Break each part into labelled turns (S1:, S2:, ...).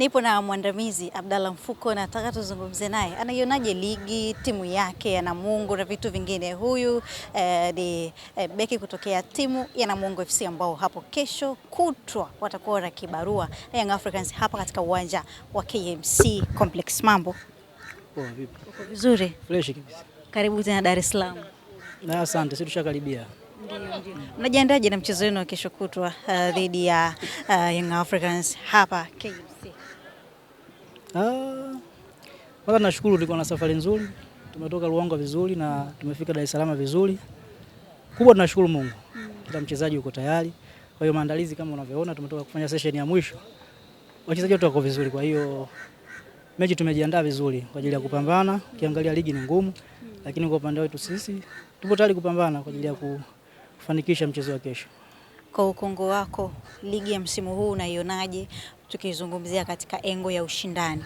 S1: Nipo na mwandamizi Abdalla Mfuko, nataka tuzungumze naye. Anaionaje ligi, timu yake ya Namungo na vitu vingine? Huyu ni beki kutokea timu ya Namungo FC ambao hapo kesho kutwa watakuwa na kibarua na Young Africans hapa katika uwanja wa KMC Complex. Mambo
S2: poa vipi?
S1: Uko vizuri?
S2: Fresh kabisa.
S1: Karibu tena Dar es Salaam.
S2: Na asante, sisi tushakaribia.
S1: Ndio. Mnajiandaje na mchezo wenu wa kesho kutwa dhidi ya Young Africans hapa KMC?
S2: Kwanza nashukuru, tulikuwa na safari nzuri, tumetoka Luangwa vizuri na tumefika Dar es Salaam vizuri. Kubwa tunashukuru Mungu. Kila mchezaji yuko tayari. Kwa hiyo maandalizi kama unavyoona, tumetoka kufanya session ya mwisho. Wachezaji wote wako vizuri, kwa hiyo mechi tumejiandaa vizuri kwa ajili ya kupambana. Ukiangalia ligi ni ngumu, lakini kwa upande wetu sisi tupo tayari kupambana kwa ajili ya kufanikisha mchezo wa kesho.
S1: Kwa ukongo wako, ligi ya msimu huu unaionaje tukizungumzia katika engo ya ushindani?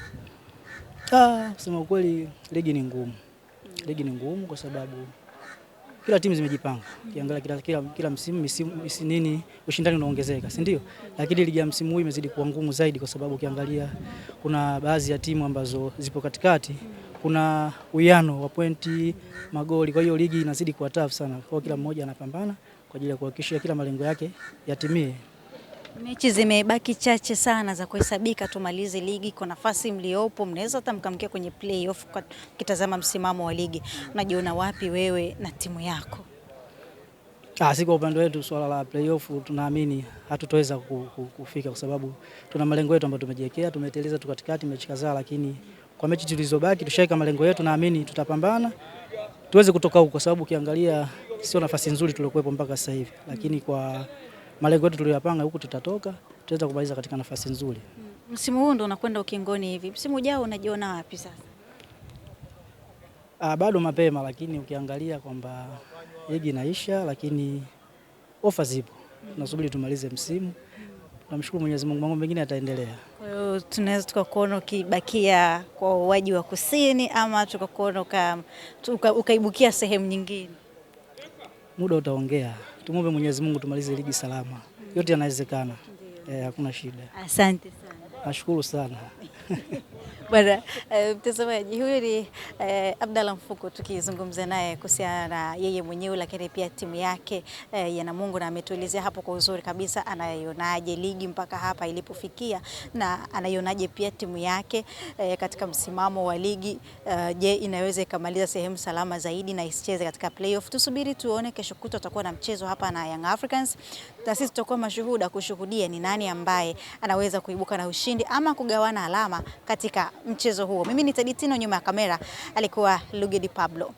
S2: Kusema ukweli ligi ni ngumu. Ligi ni ngumu kwa sababu kila timu zimejipanga. Ukiangalia kila msimu ushindani unaongezeka, si ndio? Lakini ligi ya msimu huu imezidi kuwa ngumu zaidi kwa sababu ukiangalia kuna baadhi ya timu ambazo zipo katikati, kuna uwiano wa pointi, magoli. Kwa hiyo ligi inazidi kuwa tough sana. Kwa kila mmoja anapambana kwa ajili ya kuhakikisha kila malengo yake yatimie.
S1: Mechi zimebaki chache sana za kuhesabika tumalize ligi. Kwa nafasi mliopo mnaweza hata mkamkia kwenye playoff. Kitazama msimamo wa ligi, unajiona wapi wewe na timu yako?
S2: Si kwa upande wetu swala la playoff tunaamini hatutoweza kufika kwa sababu tuna malengo yetu ambayo tumejiwekea, tumeteleza tu katikati mechi kadhaa, lakini kwa mechi zilizobaki tushaika malengo yetu, naamini tutapambana tuweze kutoka huko kwa sababu ukiangalia sio nafasi nzuri tuliokuepo mpaka sasa hivi, lakini kwa malengo yetu tuliyopanga huko tutatoka, tutaweza kumaliza katika nafasi nzuri.
S1: Msimu huu ndo unakwenda ukingoni hivi. Msimu ujao unajiona wapi sasa?
S2: Bado mapema, lakini ukiangalia kwamba ligi inaisha lakini ofa zipo. Tunasubiri tumalize msimu. Tunamshukuru Mwenyezi Mungu, mambo mengine yataendelea.
S1: Kwa hiyo tunaweza tukakuona ukibakia kwa uwaji wa kusini ama tukakuona ukaibukia sehemu nyingine?
S2: Muda utaongea. Tumwombe Mwenyezi Mungu tumalize ligi salama. Yote yanawezekana. Hakuna shida.
S1: Asante sana.
S2: Nashukuru sana.
S1: Bwana mtazamaji, huyu ni Abdalla Mfuko tukizungumza naye kuhusiana na yeye mwenyewe lakini pia timu yake ya Namungo, na ametuelezea hapo kwa uzuri kabisa anaionaje ligi mpaka hapa ilipofikia na anaionaje pia timu yake katika msimamo wa ligi. Je, inaweza ikamaliza sehemu salama zaidi na isicheze katika playoff? Tusubiri tuone, kesho kutwa tutakuwa na mchezo hapa na Young Africans na sisi tutakuwa mashuhuda kushuhudia ni nani ambaye anaweza kuibuka na ushindi ama kugawana alama katika mchezo huo. Mimi ni Teditino, nyuma ya kamera alikuwa Lugedi Pablo.